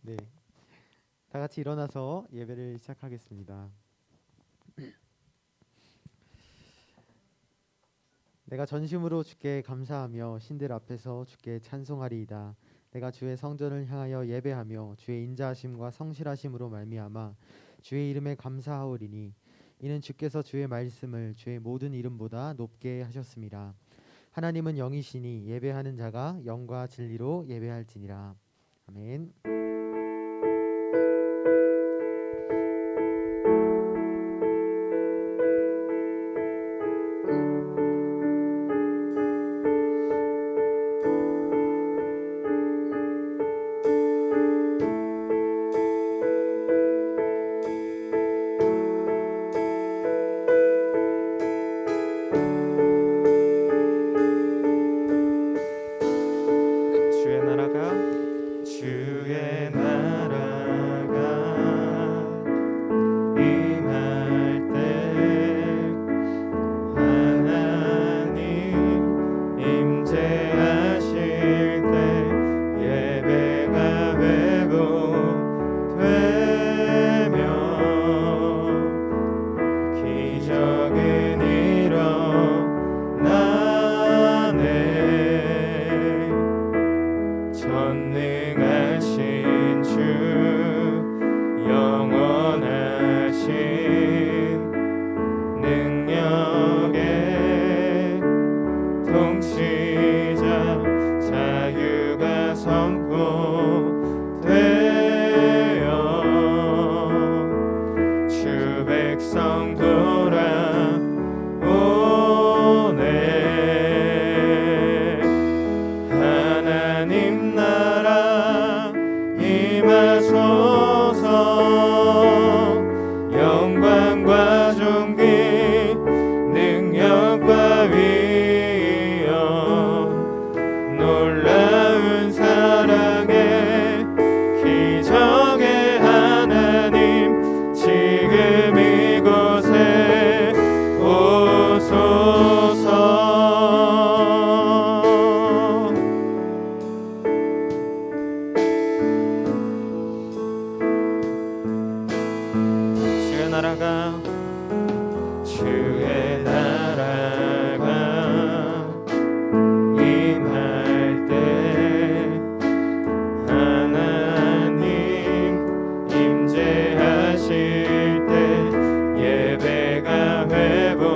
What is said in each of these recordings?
네, 다 같이 일어나서 예배를 시작하겠습니다. 내가 전심으로 주께 감사하며 신들 앞에서 주께 찬송하리이다. 내가 주의 성전을 향하여 예배하며 주의 인자하심과 성실하심으로 말미암아 주의 이름에 감사하오리니 이는 주께서 주의 말씀을 주의 모든 이름보다 높게 하셨습니다. 하나님은 영이시니 예배하는 자가 영과 진리로 예배할지니라. 아멘. 주의 나라가 주의 나라가 임할 때 하나님 임재하실 때 예배가 회복되며 기적은 일어나네. 전능하신 주 영원하신 능력의 통치자 자유가 선포되어 주 백성 돌아오네. 하나님 나라 임하소서. 영광과 존귀 능력과 위엄 놀라운 사랑의 기적의 하나님 지금 이곳에 오소서. 주의 나라가 임할 때 하나님 임재하실 때 예배가 회복되며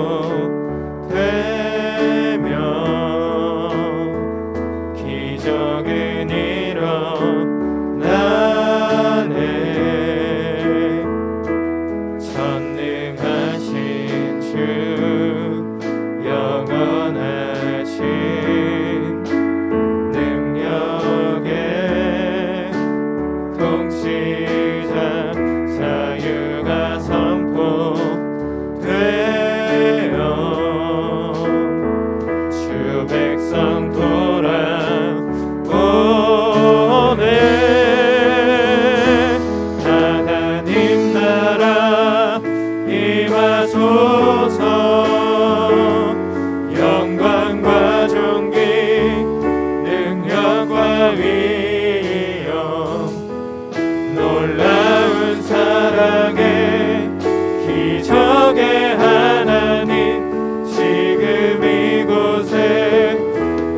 기적은 일어나네. 전능하신 주 영원하신 능력의 통치자 자유가 선포되어 주 백성 돌아오네. 하나님 나라 임하소서. 영광과 존귀 능력과 위엄 놀라운 사랑의 기적의 하나님 지금 이곳에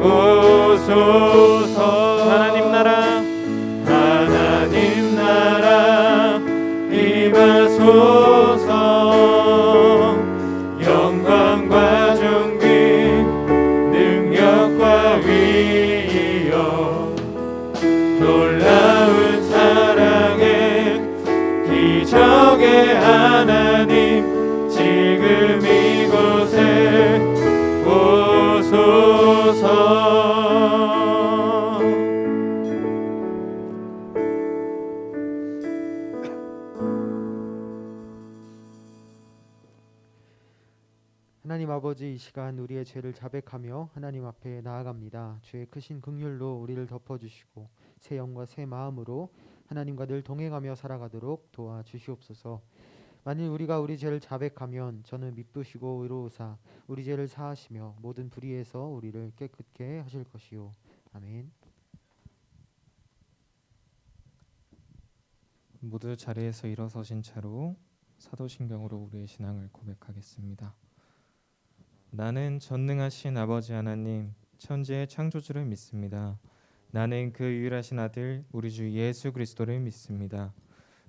오소서. 하나님 나라 임하소서. 영광과 존귀 능력과 위엄 놀라운 사랑의 기적의 하나님 지금 이곳에 오소서. 하나님 아버지, 이 시간 우리의 죄를 자백하며 하나님 앞에 나아갑니다. 주의 크신 긍휼로 우리를 덮어주시고 새 영과 새 마음으로 하나님과 늘 동행하며 살아가도록 도와주시옵소서. 만일 우리가 우리 죄를 자백하면 저는 미쁘시고 의로우사 우리 죄를 사하시며 모든 불의에서 우리를 깨끗게 하실 것이요. 아멘. 모두 자리에서 일어서신 채로 사도신경으로 우리의 신앙을 고백하겠습니다. 나는 전능하신 아버지 하나님 천지의 창조주를 믿습니다. 나는 그 유일하신 아들 우리 주 예수 그리스도를 믿습니다.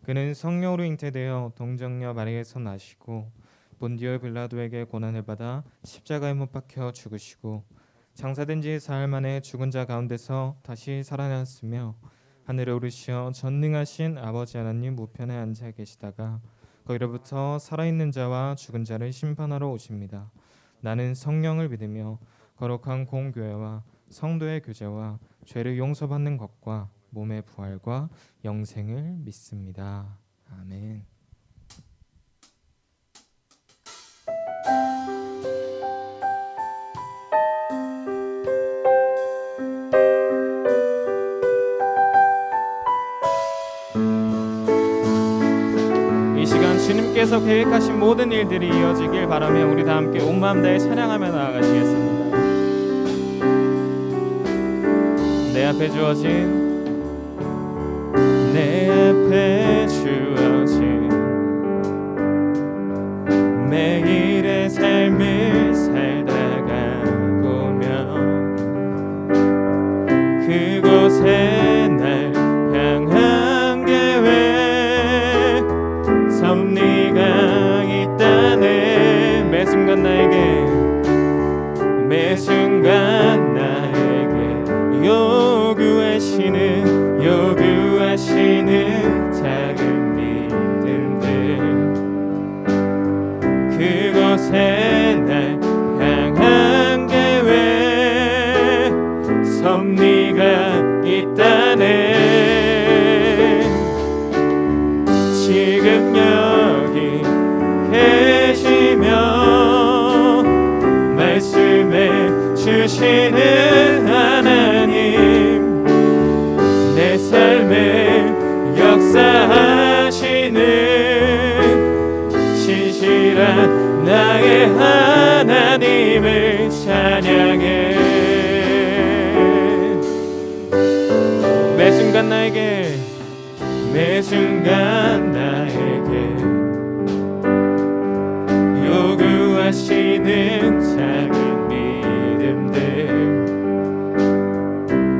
그는 성령으로 잉태되어 동정녀 마리아에서 나시고 본디오 빌라도에게 고난을 받아 십자가에 못 박혀 죽으시고 장사된 지 사흘 만에 죽은 자 가운데서 다시 살아났으며 하늘에 오르시어 전능하신 아버지 하나님 우편에 앉아 계시다가 거기로부터 살아있는 자와 죽은 자를 심판하러 오십니다. 나는 성령을 믿으며 거룩한 공교회와 성도의 교제와 죄를 용서받는 것과 몸의 부활과 영생을 믿습니다. 아멘. 이 시간 주님께서 계획하신 모든 일들이 이어지길 바라며 우리 다 함께 온 마음 다해 찬양하며 나아가시겠습니다. 내 앞에 주어진 매일의 삶을 살다가 보면 그곳에 날 향한 계획 섭리가 있다네. 매 순간 나에게 요구하시는 작은 믿음들 그곳에 날 향한 계획 섭리가 있다네. 지금 여기 계시며 말씀해 주시는 하나님 내 삶에 역사하시는 신실한 나의 하나님을 찬양해. 매 순간 나에게 요구하시는 작은 믿음들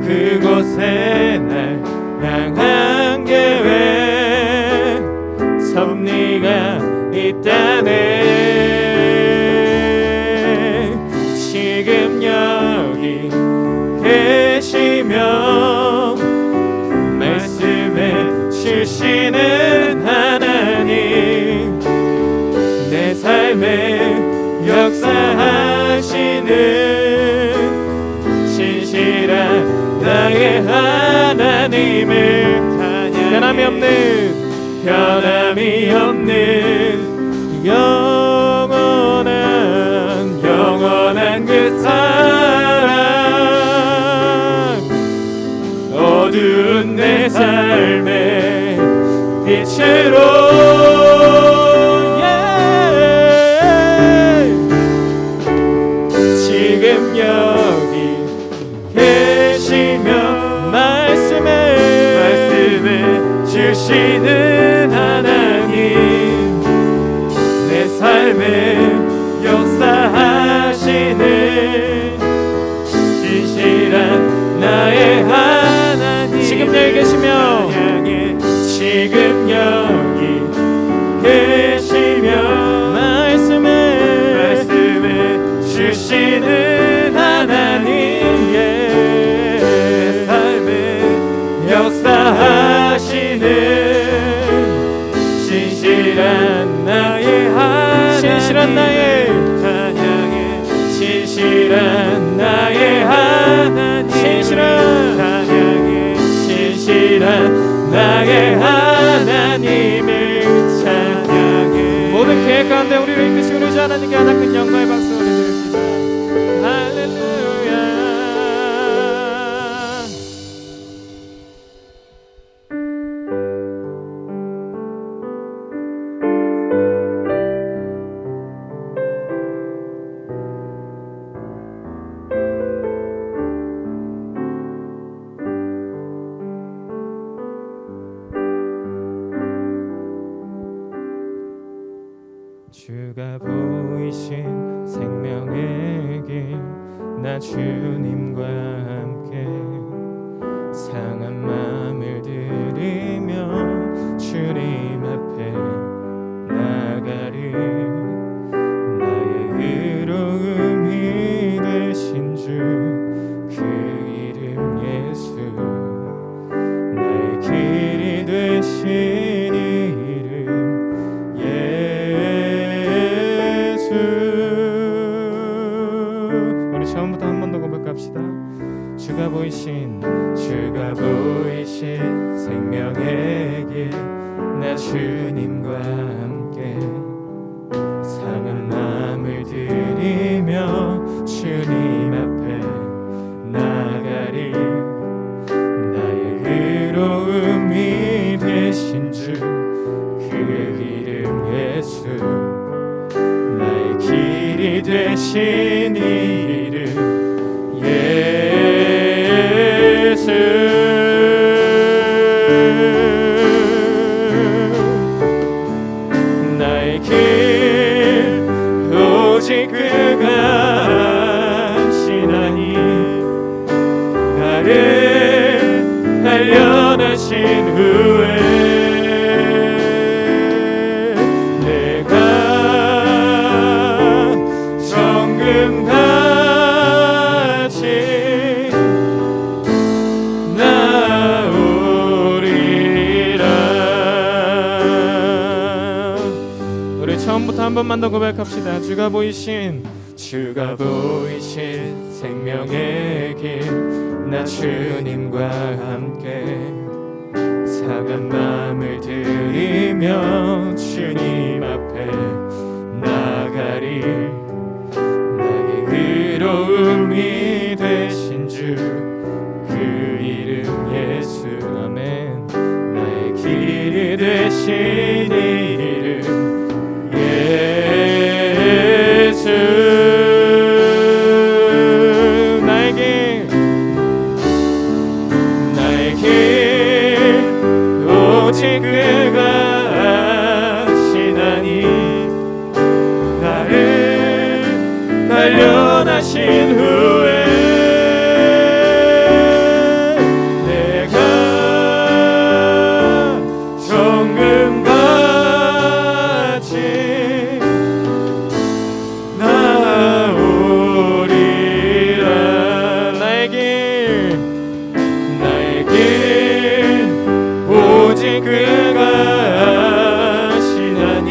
그곳에 날 향한 계획 섭리가 있다네. 지금 여기 계시며 말씀해 주시는 하나님 내 삶에 역사하시는 신실한 나의 하나님을 변함이 없는 영원한 그 사랑 어두운 내 삶의 빛으로 지금 여기 계시며 말씀해 주시는 하나님 내 삶에 역사하시는 진실한 나의 하나님 지금 여기 계시며 지금 여기 계시며 말씀해 주시는 하나님 내 삶에 역사하시는 신실한 나의 하나님 신실한 나의 하나님 신실한 나의 하나님을 찬양해. 모든 계획 가운데 우리를 이끄시는 우리 주 하나님께 하나 큰 영광의 박수 올려드립시다. 할렐루야. 주가 보이신 생명의 길 나 주님과 함께 상한 마음을 들이며 주님 앞에 나가리 나의 의로움이 되신 주 그 이름 예수 나의 길이 되신 이름 예수. 우리 처음부터 한 번 더 고백합시다. 주가 보이신 생명의 길 나 주님과 함께 상한 마음을 들이며 주님 앞에 나가리 나의 의로움이 되신 주 그 이름 예수 나의 길이 되신 이름 예수. 나의 길 오직 그가 하시나니 나를 단련하신 후에 내가 정금같이 나오리라. 우리 처음부터 한 번만 더 고백합시다. 주가 보이신 생명의 길 나 주님과 함께 상한 마음을 들이며 주님 앞에 나가리 나의 의로움이 되신 주 그 이름 예수 아멘. 나의 길이 되신 이름 예수. 나의 길 오직 그가 하시나니 나를 단련하신 후에 내가 정금같이 나오리라. 나의 길 오직 그가 하시나니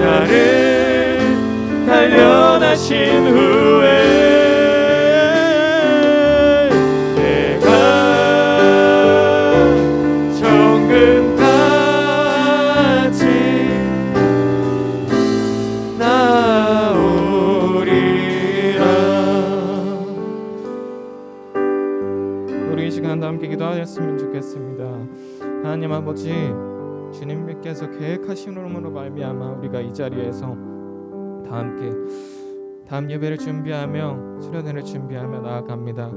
나를 단련하신 후에 내가 정금같이 나오리라. 우리 이 시간 함께 기도하였으면 좋겠습니다. 하나님 아버지, 주님께서 계획하심으로 말미암아 우리가 이 자리에서 다 함께 다음 예배를 준비하며 수련회를 준비하며 나아갑니다.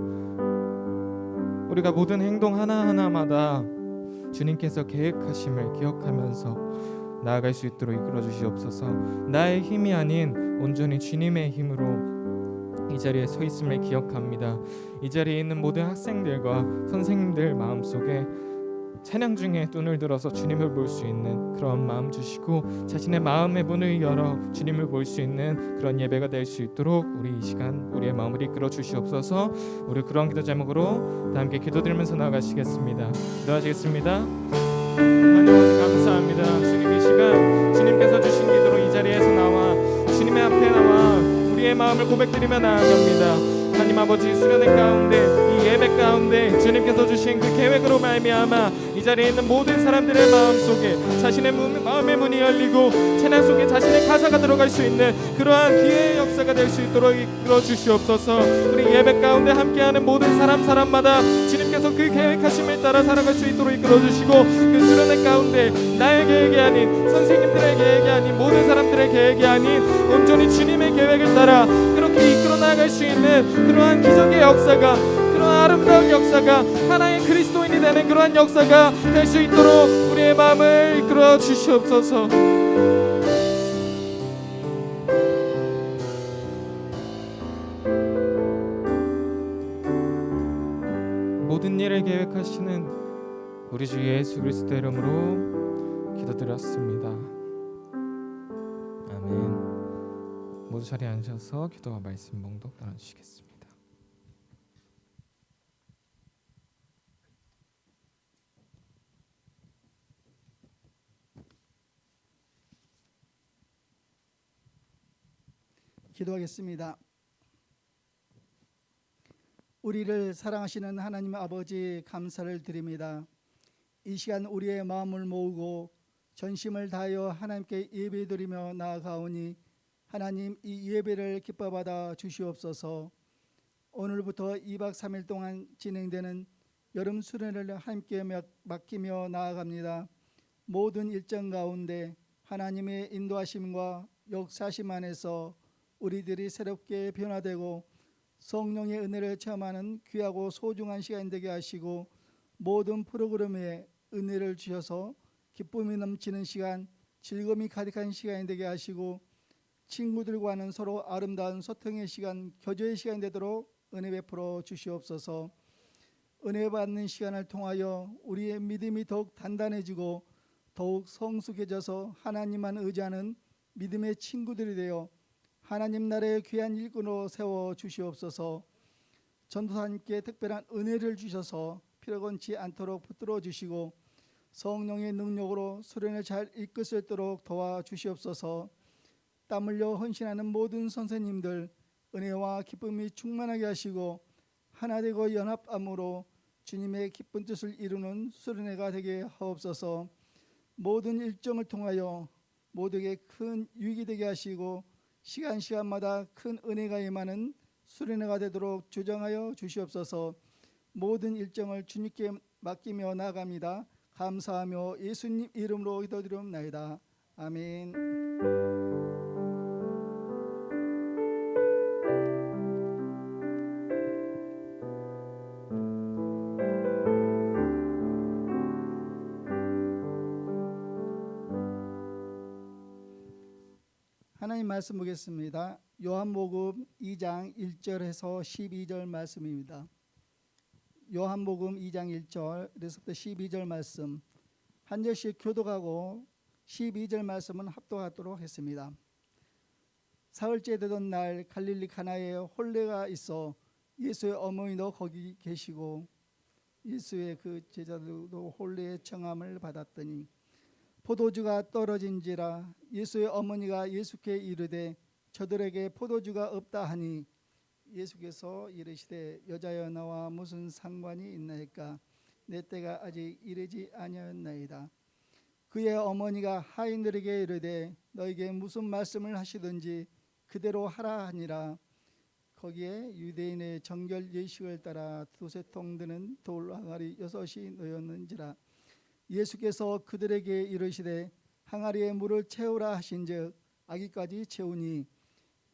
우리가 모든 행동 하나하나마다 주님께서 계획하심을 기억하면서 나아갈 수 있도록 이끌어 주시옵소서. 나의 힘이 아닌 온전히 주님의 힘으로 이 자리에 서 있음을 기억합니다. 이 자리에 있는 모든 학생들과 선생님들 마음속에 찬양 중에 눈을 들어서 주님을 볼 수 있는 그런 마음 주시고 자신의 마음의 문을 열어 주님을 볼 수 있는 그런 예배가 될 수 있도록 우리 이 시간 우리의 마음을 이끌어 주시옵소서. 우리 그런 기도 제목으로 다 함께 기도드리면서 나아가시겠습니다. 기도하시겠습니다. 하나님 아버지 감사합니다. 주님 이 시간 주님께서 주신 기도로 이 자리에서 나와 주님의 앞에 나와 우리의 마음을 고백드리며 나아갑니다. 하나님 아버지 수련회 가운데 이 예배 가운데 주님께서 주신 그 계획으로 말미암아 이 자리에 있는 모든 사람들의 마음속에 자신의 마음의 문이 열리고 찬양 속에 자신의 가사가 들어갈 수 있는 그러한 기회의 역사가 될 수 있도록 이끌어 주시옵소서. 우리 예배 가운데 함께하는 모든 사람마다 주님께서 그 계획하심을 따라 살아갈 수 있도록 이끌어 주시고 그 수련회 가운데 나의 계획이 아닌 선생님들의 계획이 아닌 모든 사람들의 계획이 아닌 온전히 주님의 계획을 따라 그렇게 이끌어 나갈 수 있는 그러한 기적의 역사가 그러한 아름다운 역사가 하나의 그리스도인이 되는 그러한 역사가 될 수 있도록 우리의 마음을 이끌어 주시옵소서. 일을 계획하시는 우리 주 예수 그리스도 이름으로 기도드렸습니다. 아멘. 모두 자리에 앉으셔서 기도와 말씀 봉독 나눠주시겠습니다. 기도하겠습니다. 우리를 사랑하시는 하나님 아버지 감사를 드립니다. 이 시간 우리의 마음을 모으고 전심을 다하여 하나님께 예배드리며 나아가오니 하나님 이 예배를 기뻐 받아 주시옵소서. 오늘부터 2박 3일 동안 진행되는 여름 수련회를 함께 맡기며 나아갑니다. 모든 일정 가운데 하나님의 인도하심과 역사심 안에서 우리들이 새롭게 변화되고 성령의 은혜를 체험하는 귀하고 소중한 시간 되게 하시고 모든 프로그램에 은혜를 주셔서 기쁨이 넘치는 시간, 즐거움이 가득한 시간이 되게 하시고 친구들과는 서로 아름다운 소통의 시간, 교제의 시간이 되도록 은혜 베풀어 주시옵소서. 은혜 받는 시간을 통하여 우리의 믿음이 더욱 단단해지고 더욱 성숙해져서 하나님만 의지하는 믿음의 친구들이 되어 하나님 나라의 귀한 일꾼으로 세워 주시옵소서. 전도사님께 특별한 은혜를 주셔서 피로건치 않도록 붙들어 주시고 성령의 능력으로 수련을 잘 이끌 수 있도록 도와주시옵소서. 땀 흘려 헌신하는 모든 선생님들 은혜와 기쁨이 충만하게 하시고 하나 되고 연합함으로 주님의 기쁜 뜻을 이루는 수련회가 되게 하옵소서. 모든 일정을 통하여 모두에게 큰 유익이 되게 하시고 시간마다 큰 은혜가 임하는 수련회가 되도록 조정하여 주시옵소서. 모든 일정을 주님께 맡기며 나아갑니다. 감사하며 예수님 이름으로 기도드리옵나이다. 아멘. 하나님 말씀 보겠습니다. 요한복음 2장 1절에서 12절 말씀입니다. 요한복음 2장 1절에서부터 12절 말씀 한 절씩 교독하고 12절 말씀은 합독하도록 했습니다. 사흘째 되던 날 갈릴리 가나에 혼례가 있어 예수의 어머니도 거기 계시고 예수의 그 제자들도 혼례의 청함을 받았더니 포도주가 떨어진지라 예수의 어머니가 예수께 이르되 저들에게 포도주가 없다 하니 예수께서 이르시되 여자여 나와 무슨 상관이 있나이까 내 때가 아직 이르지 아니하였나이다. 그의 어머니가 하인들에게 이르되 너에게 무슨 말씀을 하시든지 그대로 하라 하니라. 거기에 유대인의 정결 예식을 따라 두세 통 드는 돌 항아리 6이 놓였는지라. 예수께서 그들에게 이르시되 항아리에 물을 채우라 하신즉 아기까지 채우니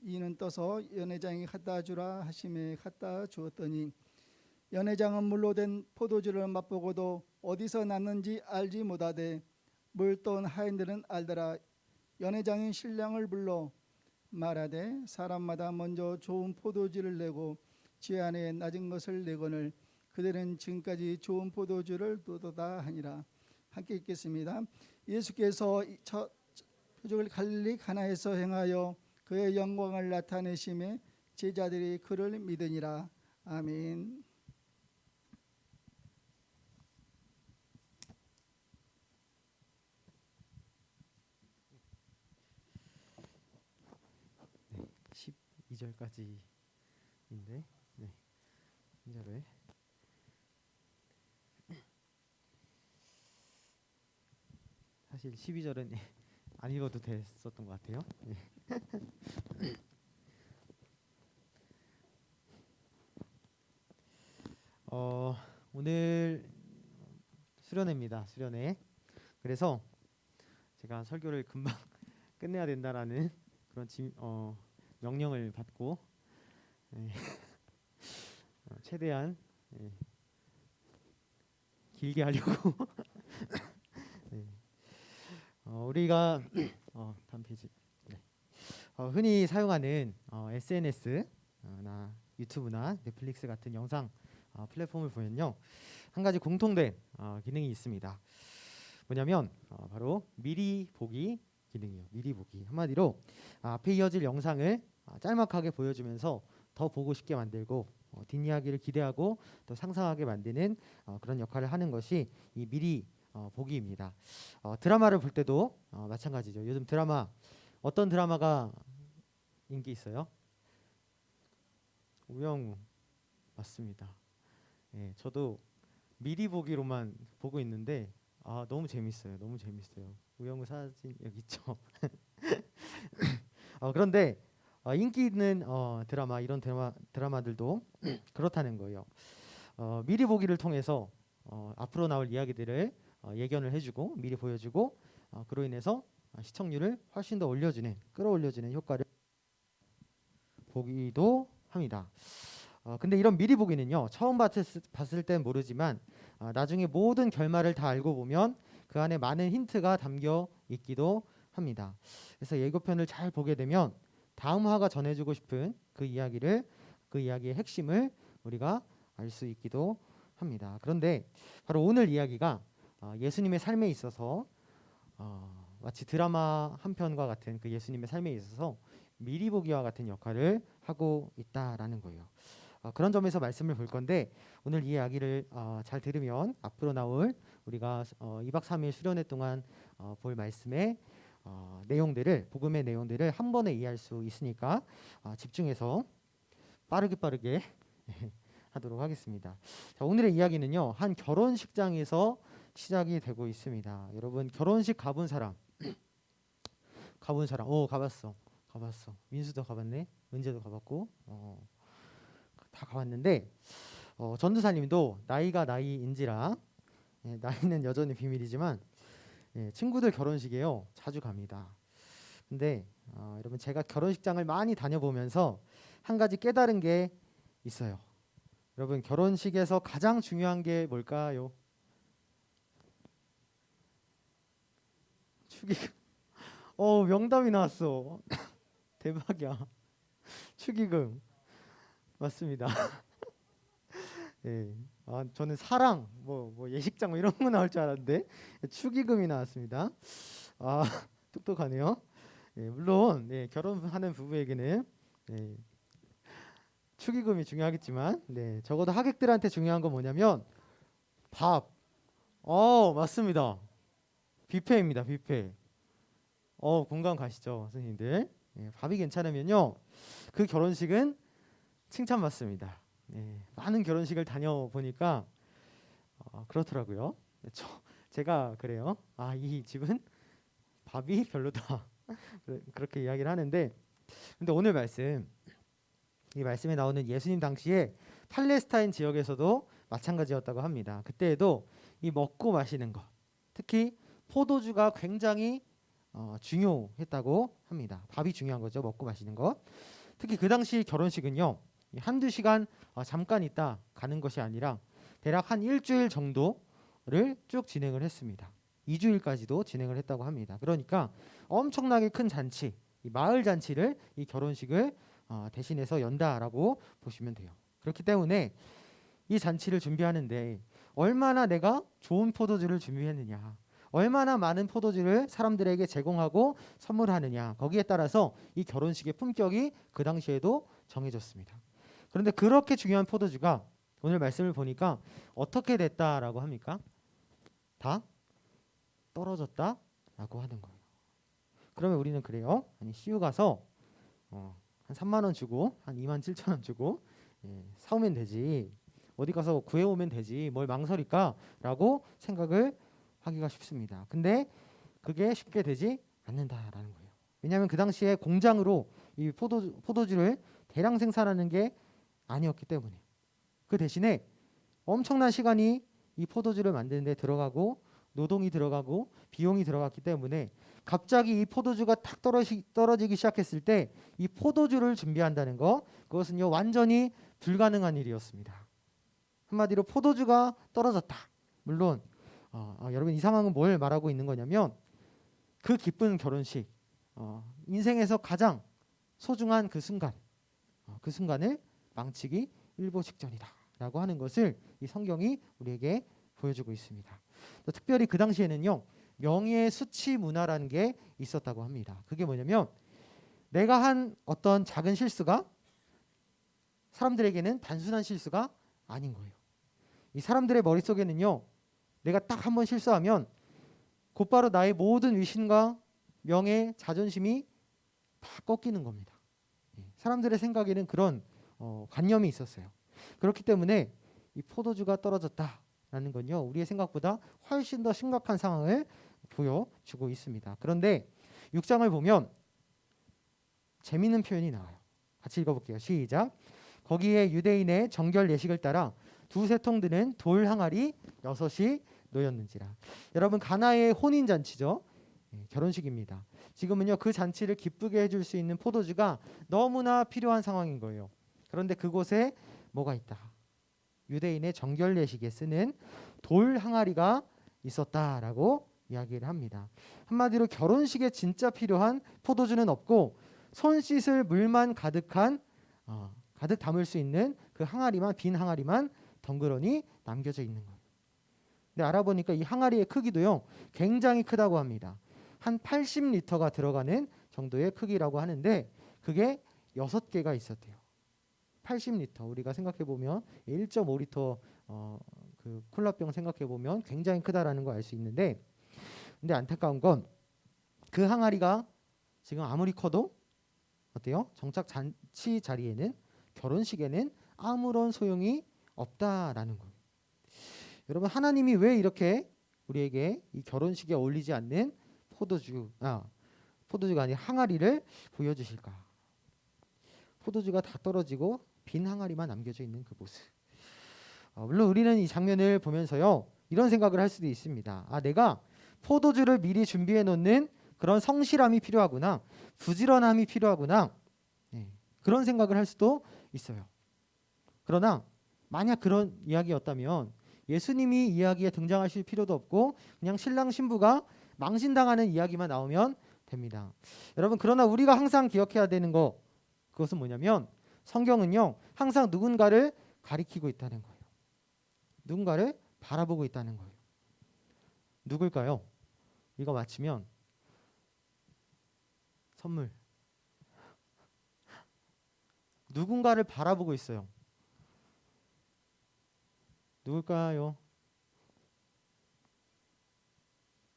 이는 떠서 연회장이 갖다 주라 하심에 갖다 주었더니 연회장은 물로 된 포도주를 맛보고도 어디서 났는지 알지 못하되 물 떠온 하인들은 알더라. 연회장이 신랑을 불러 말하되 사람마다 먼저 좋은 포도주를 내고 지 안에 낮은 것을 내거늘 그들은 지금까지 좋은 포도주를 두도다 하니라. 함께 읽겠습니다. 예수께서 첫 표적을 갈릴리 가나에서 행하여 그의 영광을 나타내심에 제자들이 그를 믿으니라. 아멘. 네, 12절까지인데 네, 1절에 사실 12절은 안 읽어도 됐었던 것 같아요. 네. 오늘 수련회입니다. 수련회. 그래서 제가 설교를 금방 끝내야 된다라는 그런 명령을 받고 최대한 길게 하려고 네. 우리가 다음 페이지 네. 흔히 사용하는 SNS나 유튜브나 넷플릭스 같은 영상 플랫폼을 보면요, 한 가지 공통된 기능이 있습니다. 뭐냐면 바로 미리 보기 기능이에요. 미리 보기. 한마디로 앞에 이어질 영상을 짤막하게 보여주면서 더 보고 싶게 만들고 뒷이야기를 기대하고 또 상상하게 만드는 그런 역할을 하는 것이 이 미리 보기입니다. 드라마를 볼 때도 마찬가지죠. 요즘 드라마, 어떤 드라마가 인기 있어요? 우영우. 맞습니다. 예, 저도 미리 보기로만 보고 있는데 너무 재밌어요. 너무 재밌어요. 우영우 사진 여기 있죠. 그런데 인기 있는 드라마, 이런 드라마들도 그렇다는 거예요. 미리 보기를 통해서 앞으로 나올 이야기들을 예견을 해주고 미리 보여주고 그로 인해서 시청률을 훨씬 더 끌어올려주는 효과를 보기도 합니다. 근데 이런 미리 보기는요, 처음 봤을 땐 모르지만 나중에 모든 결말을 다 알고 보면 그 안에 많은 힌트가 담겨 있기도 합니다. 그래서 예고편을 잘 보게 되면 다음 화가 전해주고 싶은 그 이야기의 핵심을 우리가 알 수 있기도 합니다. 그런데 바로 오늘 이야기가 예수님의 삶에 있어서 마치 드라마 한 편과 같은 그 예수님의 삶에 있어서 미리 보기와 같은 역할을 하고 있다라는 거예요. 그런 점에서 말씀을 볼 건데, 오늘 이 이야기를 잘 들으면 앞으로 나올 우리가 2박 3일 수련회 동안 볼 말씀의 복음의 내용들을 한 번에 이해할 수 있으니까 집중해서 빠르게 하도록 하겠습니다. 자, 오늘의 이야기는요, 한 결혼식장에서 시작이 되고 있습니다. 여러분, 결혼식 가본 사람? 가봤어. 민수도 가봤네. 은재도 가봤고 다 가봤는데 전도사님도 나이가 나이인지라 나이는 여전히 비밀이지만 친구들 결혼식에요 자주 갑니다. 근데 여러분, 제가 결혼식장을 많이 다녀보면서 한 가지 깨달은 게 있어요. 여러분, 결혼식에서 가장 중요한 게 뭘까요? 축의금. 명답이 나왔어. 대박이야. 축의금. 맞습니다. 예. 저는 사랑, 예식장 이런 거 나올 줄 알았는데 축의금이 나왔습니다. 똑똑하네요. 예, 물론 결혼하는 부부에게는 축의금이 중요하겠지만 적어도 하객들한테 중요한 건 뭐냐면 밥. 맞습니다. 뷔페입니다. 뷔페. 공감 가시죠, 선생님들? 밥이 괜찮으면요, 그 결혼식은 칭찬받습니다. 많은 결혼식을 다녀보니까 그렇더라고요. 제가 그래요. 이 집은 밥이 별로다. 그렇게 이야기를 하는데, 근데 오늘 이 말씀에 나오는 예수님 당시에 팔레스타인 지역에서도 마찬가지였다고 합니다. 그때에도 이 먹고 마시는 것, 특히 포도주가 굉장히 중요했다고 합니다. 밥이 중요한 거죠. 먹고 마시는 것. 특히 그 당시 결혼식은요, 한두 시간 잠깐 있다 가는 것이 아니라 대략 한 일주일 정도를 쭉 진행을 했습니다. 2주일까지도 진행을 했다고 합니다. 그러니까 엄청나게 큰 잔치, 이 마을 잔치를 이 결혼식을 대신해서 연다라고 보시면 돼요. 그렇기 때문에 이 잔치를 준비하는데 얼마나 내가 좋은 포도주를 준비했느냐, 얼마나 많은 포도주를 사람들에게 제공하고 선물하느냐, 거기에 따라서 이 결혼식의 품격이 그 당시에도 정해졌습니다. 그런데 그렇게 중요한 포도주가 오늘 말씀을 보니까 어떻게 됐다라고 합니까? 다 떨어졌다라고 하는 거예요. 그러면 우리는 그래요. CU 가서 한 3만 원 주고 한 2만 7천 원 주고 사오면 되지, 어디 가서 구해오면 되지, 뭘 망설일까라고 생각을 하기가 쉽습니다. 근데 그게 쉽게 되지 않는다라는 거예요. 왜냐하면 그 당시에 공장으로 이 포도주를 대량 생산하는 게 아니었기 때문에, 그 대신에 엄청난 시간이 이 포도주를 만드는 데 들어가고 노동이 들어가고 비용이 들어갔기 때문에 갑자기 이 포도주가 탁 떨어지기 시작했을 때 이 포도주를 준비한다는 거, 그것은요 완전히 불가능한 일이었습니다. 한마디로 포도주가 떨어졌다. 물론 여러분, 이 상황은 뭘 말하고 있는 거냐면 그 기쁜 결혼식, 인생에서 가장 소중한 그 순간을 망치기 일보 직전이다 라고 하는 것을 이 성경이 우리에게 보여주고 있습니다. 또 특별히 그 당시에는요, 명예 수치 문화라는 게 있었다고 합니다. 그게 뭐냐면 내가 한 어떤 작은 실수가 사람들에게는 단순한 실수가 아닌 거예요. 이 사람들의 머릿속에는요, 내가 딱 한 번 실수하면 곧바로 나의 모든 위신과 명예, 자존심이 다 꺾이는 겁니다. 사람들의 생각에는 그런 관념이 있었어요. 그렇기 때문에 이 포도주가 떨어졌다라는 건요, 우리의 생각보다 훨씬 더 심각한 상황을 보여주고 있습니다. 그런데 6장을 보면 재미있는 표현이 나와요. 같이 읽어볼게요. 시작. 거기에 유대인의 정결 예식을 따라 두세 통 드는 돌 항아리 6이 놓였는지라. 여러분, 가나의 혼인 잔치죠. 결혼식입니다. 지금은요, 그 잔치를 기쁘게 해줄 수 있는 포도주가 너무나 필요한 상황인 거예요. 그런데 그곳에 뭐가 있다? 유대인의 정결 예식에 쓰는 돌 항아리가 있었다라고 이야기를 합니다. 한마디로 결혼식에 진짜 필요한 포도주는 없고 손 씻을 물만 가득 담을 수 있는 그 항아리만, 빈 항아리만 덩그러니 남겨져 있는 거예요. 근데 알아보니까 이 항아리의 크기도요, 굉장히 크다고 합니다. 한 80리터가 들어가는 정도의 크기라고 하는데 그게 6개가 있었대요. 80리터, 우리가 생각해 보면 1.5리터 그 콜라병 생각해 보면 굉장히 크다라는 걸 알 수 있는데, 근데 안타까운 건 그 항아리가 지금 아무리 커도 어때요? 정작 잔치 자리에는, 결혼식에는 아무런 소용이 없다라는 거예요. 여러분, 하나님이 왜 이렇게 우리에게 이 결혼식에 어울리지 않는 포도주가 아닌 항아리를 보여주실까? 포도주가 다 떨어지고 빈 항아리만 남겨져 있는 그 모습. 물론 우리는 이 장면을 보면서요, 이런 생각을 할 수도 있습니다. 내가 포도주를 미리 준비해 놓는 그런 성실함이 필요하구나, 부지런함이 필요하구나, 그런 생각을 할 수도 있어요. 그러나 만약 그런 이야기였다면 예수님이 이야기에 등장하실 필요도 없고 그냥 신랑 신부가 망신당하는 이야기만 나오면 됩니다. 여러분, 그러나 우리가 항상 기억해야 되는 거, 그것은 뭐냐면 성경은요, 항상 누군가를 가리키고 있다는 거예요. 누군가를 바라보고 있다는 거예요. 누굴까요? 이거 맞히면 선물. 누군가를 바라보고 있어요. 누굴까요?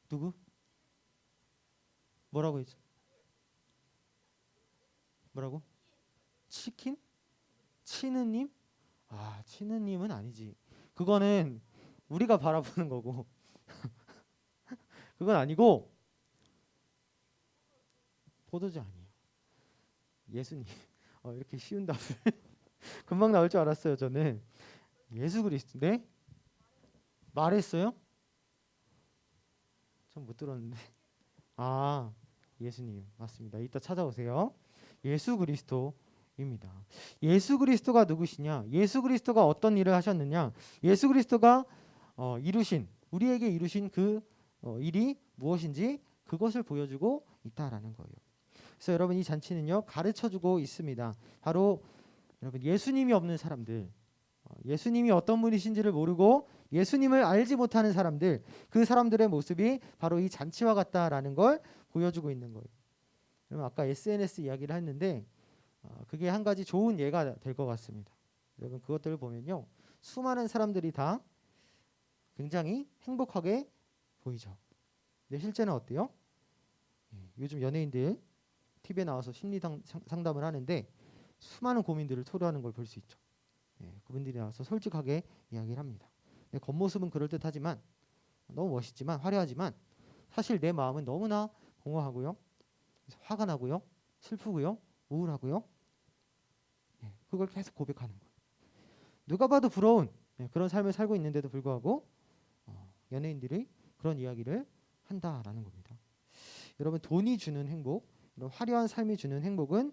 누구? 뭐라고 했죠? 뭐라고? 치킨? 치느님? 치느님은 아니지. 그거는 우리가 바라보는 거고 그건 아니고, 포도주 아니에요. 예수님. 이렇게 쉬운 답을 금방 나올 줄 알았어요. 저는 예수 그리스도. 네? 말했어요? 전 못 들었는데. 예수님 맞습니다. 이따 찾아오세요. 예수 그리스도입니다. 예수 그리스도가 누구시냐? 예수 그리스도가 어떤 일을 하셨느냐? 예수 그리스도가 우리에게 이루신 그 일이 무엇인지 그것을 보여주고 있다라는 거예요. 그래서 여러분, 이 잔치는요, 가르쳐주고 있습니다. 바로 여러분, 예수님이 없는 사람들, 예수님이 어떤 분이신지를 모르고 예수님을 알지 못하는 사람들, 그 사람들의 모습이 바로 이 잔치와 같다라는 걸 보여주고 있는 거예요. 여러분, 아까 SNS 이야기를 했는데 그게 한 가지 좋은 예가 될 것 같습니다. 여러분, 그것들을 보면요, 수많은 사람들이 다 굉장히 행복하게 보이죠. 근데 실제는 어때요? 요즘 연예인들 TV에 나와서 심리 상담을 하는데 수많은 고민들을 토로하는 걸 볼 수 있죠. 그분들이 나와서 솔직하게 이야기를 합니다. 겉모습은 그럴듯하지만, 너무 멋있지만, 화려하지만 사실 내 마음은 너무나 공허하고요, 화가 나고요, 슬프고요, 우울하고요. 그걸 계속 고백하는 거예요. 누가 봐도 부러운 그런 삶을 살고 있는데도 불구하고 연예인들이 그런 이야기를 한다라는 겁니다. 여러분, 돈이 주는 행복, 이런 화려한 삶이 주는 행복은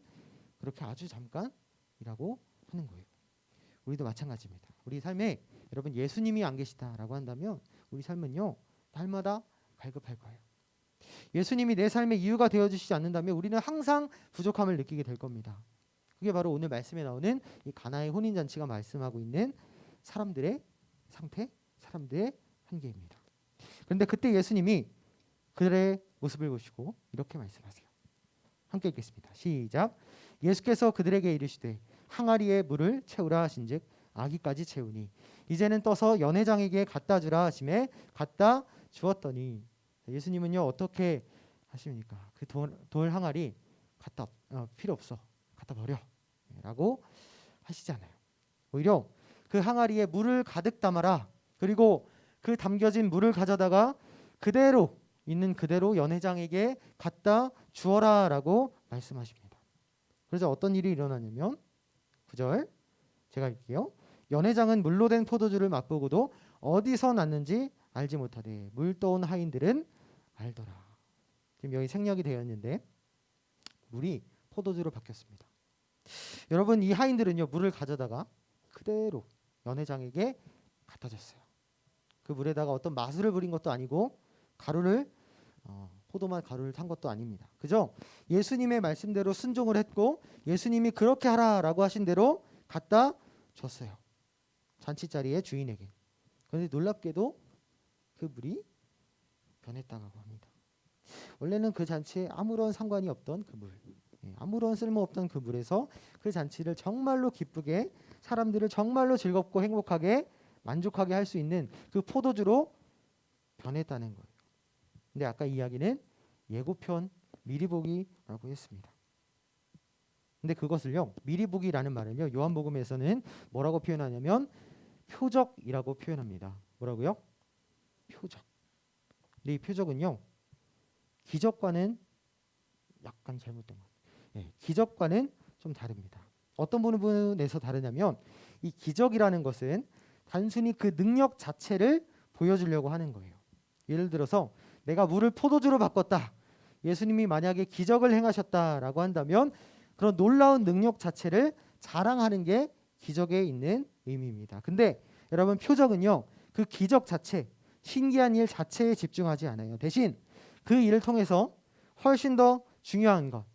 그렇게 아주 잠깐이라고 하는 거예요. 우리도 마찬가지입니다. 우리 삶에 여러분, 예수님이 안 계시다라고 한다면 우리 삶은요, 날마다 갈급할 거예요. 예수님이 내 삶의 이유가 되어주시지 않는다면 우리는 항상 부족함을 느끼게 될 겁니다. 그게 바로 오늘 말씀에 나오는 이 가나의 혼인잔치가 말씀하고 있는 사람들의 상태, 사람들의 한계입니다. 그런데 그때 예수님이 그들의 모습을 보시고 이렇게 말씀하세요. 함께 읽겠습니다. 시작. 예수께서 그들에게 이르시되 항아리에 물을 채우라 하신즉 아기까지 채우니 이제는 떠서 연회장에게 갖다 주라 하심에 갖다 주었더니, 예수님은요 어떻게 하십니까? 그 돌 항아리 갖다 필요 없어, 갖다 버려라고 하시잖아요. 오히려 그 항아리에 물을 가득 담아라, 그리고 그 담겨진 물을 가져다가 그대로 있는 그대로 연회장에게 갖다 주어라라고 말씀하십니다. 그래서 어떤 일이 일어나냐면 9절 제가 읽게요. 연회장은 물로 된 포도주를 맛보고도 어디서 났는지 알지 못하되 물 떠온 하인들은 알더라. 지금 여기 생략이 되어 있는데 물이 포도주로 바뀌었습니다. 여러분, 이 하인들은요 물을 가져다가 그대로 연회장에게 갖다 줬어요. 그 물에다가 어떤 마술을 부린 것도 아니고 가루를 포도맛 가루를 탄 것도 아닙니다. 그죠? 예수님의 말씀대로 순종을 했고 예수님이 그렇게 하라라고 하신 대로 갖다 줬어요. 잔치자리의 주인에게. 그런데 놀랍게도 그 물이 변했다고 합니다. 원래는 그 잔치에 아무런 상관이 없던 그 물, 아무런 쓸모없던 그 물에서 그 잔치를 정말로 기쁘게, 사람들을 정말로 즐겁고 행복하게 만족하게 할 수 있는 그 포도주로 변했다는 거예요. 근데 아까 이야기는 예고편 미리 보기라고 했습니다. 근데 그것을요 미리 보기라는 말을요 요한복음에서는 뭐라고 표현하냐면 표적이라고 표현합니다. 뭐라고요? 표적. 근데 이 표적은요 기적과는 약간 잘못된 것 같아요. 기적과는 좀 다릅니다. 어떤 부분에서 다르냐면 이 기적이라는 것은 단순히 그 능력 자체를 보여주려고 하는 거예요. 예를 들어서 내가 물을 포도주로 바꿨다. 예수님이 만약에 기적을 행하셨다라고 한다면 그런 놀라운 능력 자체를 자랑하는 게 기적에 있는 의미입니다. 근데 여러분, 표적은요 그 기적 자체, 신기한 일 자체에 집중하지 않아요. 대신 그 일을 통해서 훨씬 더 중요한 것,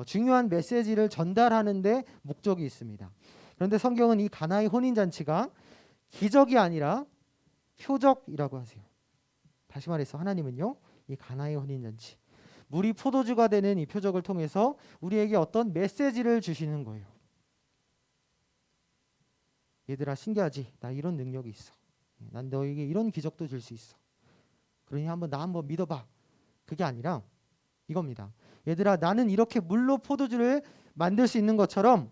중요한 메시지를 전달하는 데 목적이 있습니다. 그런데 성경은 이 가나의 혼인잔치가 기적이 아니라 표적이라고 하세요. 다시 말해서 하나님은요 이 가나의 혼인잔치, 물이 포도주가 되는 이 표적을 통해서 우리에게 어떤 메시지를 주시는 거예요. 얘들아 신기하지? 나 이런 능력이 있어. 난 너에게 이런 기적도 줄 수 있어. 그러니 나 한번 믿어봐. 그게 아니라 이겁니다. 얘들아, 나는 이렇게 물로 포도주를 만들 수 있는 것처럼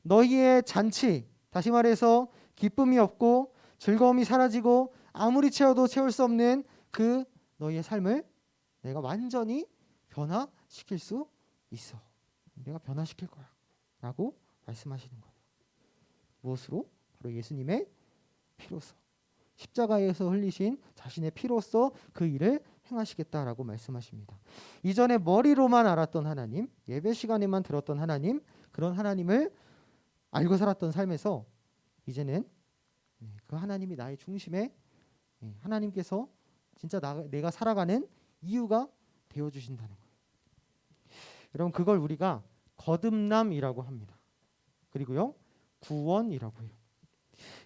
너희의 잔치, 다시 말해서 기쁨이 없고 즐거움이 사라지고 아무리 채워도 채울 수 없는 그 너희의 삶을 내가 완전히 변화시킬 수 있어. 내가 변화시킬 거야 라고 말씀하시는 거예요. 무엇으로? 바로 예수님의 피로써, 십자가에서 흘리신 자신의 피로써 그 일을 행하시겠다라고 말씀하십니다. 이전에 머리로만 알았던 하나님, 예배 시간에만 들었던 하나님, 그런 하나님을 알고 살았던 삶에서 이제는 그 하나님이 나의 중심에, 하나님께서 진짜 내가 살아가는 이유가 되어주신다는 거예요. 여러분, 그걸 우리가 거듭남이라고 합니다. 그리고요 구원이라고 해요.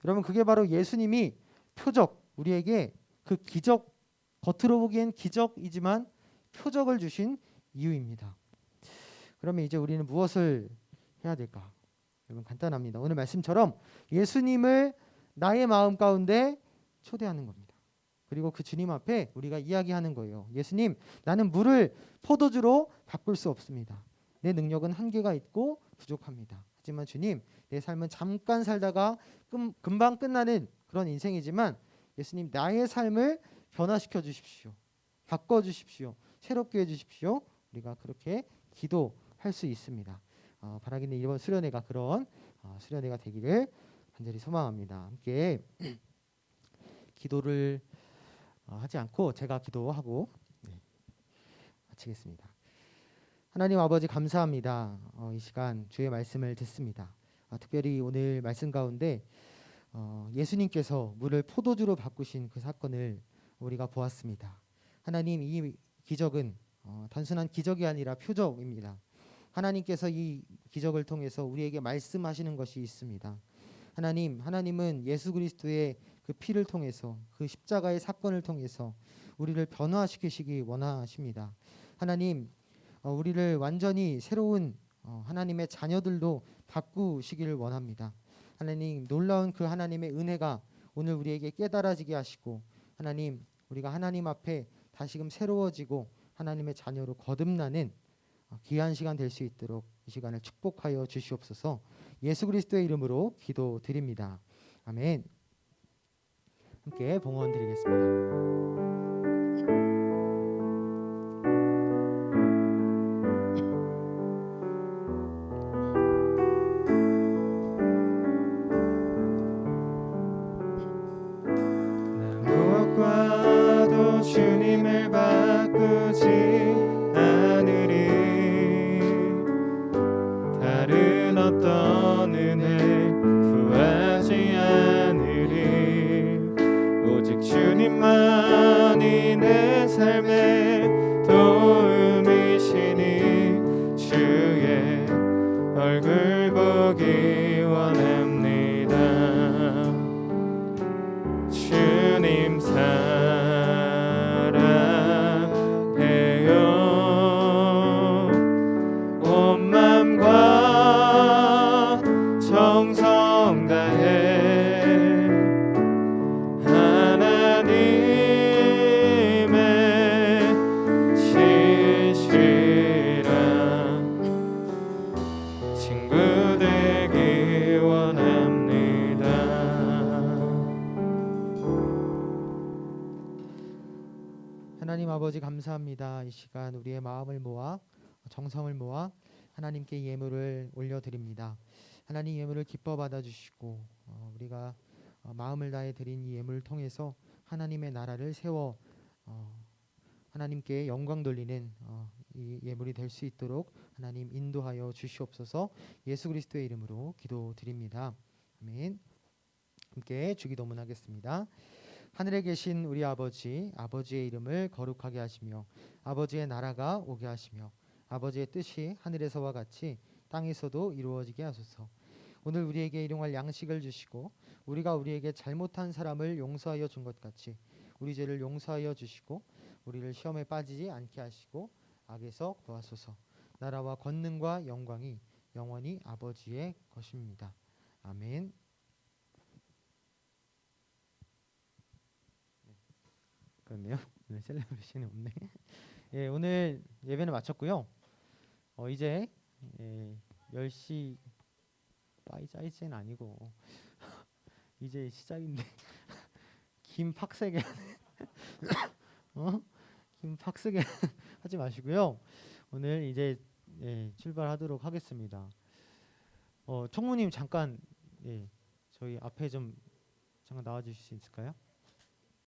여러분, 그게 바로 예수님이 표적, 우리에게 그 기적, 겉으로 보기엔 기적이지만 표적을 주신 이유입니다. 그러면 이제 우리는 무엇을 해야 될까? 여러분, 간단합니다. 오늘 말씀처럼 예수님을 나의 마음 가운데 초대하는 겁니다. 그리고 그 주님 앞에 우리가 이야기하는 거예요. 예수님, 나는 물을 포도주로 바꿀 수 없습니다. 내 능력은 한계가 있고 부족합니다. 하지만 주님, 내 삶은 잠깐 살다가 금방 끝나는 그런 인생이지만 예수님, 나의 삶을 변화시켜 주십시오. 바꿔 주십시오. 새롭게 해 주십시오. 우리가 그렇게 기도할 수 있습니다. 바라기는 이번 수련회가 그런 수련회가 되기를 간절히 소망합니다. 함께 기도를 하지 않고 제가 기도하고 마치겠습니다. 하나님 아버지, 감사합니다. 이 시간 주의 말씀을 듣습니다. 특별히 오늘 말씀 가운데 예수님께서 물을 포도주로 바꾸신 그 사건을 우리가 보았습니다. 하나님, 이 기적은 단순한 기적이 아니라 표적입니다. 하나님께서 이 기적을 통해서 우리에게 말씀하시는 것이 있습니다. 하나님은 예수 그리스도의 그 피를 통해서 그 십자가의 사건을 통해서 우리를 변화시키시기 원하십니다. 하나님 우리를 완전히 새로운 하나님의 자녀들로 바꾸시기를 원합니다. 하나님 놀라운 그 하나님의 은혜가 오늘 우리에게 깨달아지게 하시고 하나님 우리가 하나님 앞에 다시금 새로워지고 하나님의 자녀로 거듭나는 귀한 시간 될 수 있도록 이 시간을 축복하여 주시옵소서. 예수 그리스도의 이름으로 기도드립니다. 아멘. 함께 봉헌 드리겠습니다. 무엇과도 주님을 바꾸지 않으리. 다른 어떤 은혜 구하지 않으리. 오직 주님만이 내 삶의 도움이시니 주의 얼굴 보기 원합니다. 주님 사랑해요. 온 맘과 정성 다해 하나님의 지시라 친구 되기 원합니다. 하나님 아버지 감사합니다. 이 시간 우리의 마음을 모아 정성을 모아 하나님께 예물을 올려드립니다. 하나님 예물을 기뻐 받아주시고 우리가 마음을 다해 드린 이 예물을 통해서 하나님의 나라를 세워 하나님께 영광 돌리는 이 예물이 될 수 있도록 하나님 인도하여 주시옵소서. 예수 그리스도의 이름으로 기도드립니다. 아멘. 함께 주기도문하겠습니다. 하늘에 계신 우리 아버지, 아버지의 이름을 거룩하게 하시며 아버지의 나라가 오게 하시며 아버지의 뜻이 하늘에서와 같이 땅에서도 이루어지게 하소서. 오늘 우리에게 일용할 양식을 주시고 우리가 우리에게 잘못한 사람을 용서하여 준 것 같이 우리 죄를 용서하여 주시고 우리를 시험에 빠지지 않게 하시고 악에서 구하소서. 나라와 권능과 영광이 영원히 아버지의 것입니다. 아멘. 그렇네요. 오늘 셀레브레이션이 없네. 예, 오늘 예배는 마쳤고요. 이제 10시 빠이 짜이즈는 아니고 이제 시작인데 김 팍세게 김 팍세게 하지 마시고요. 오늘 이제 출발하도록 하겠습니다. 총무님 잠깐 저희 앞에 좀 잠깐 나와 주실 수 있을까요?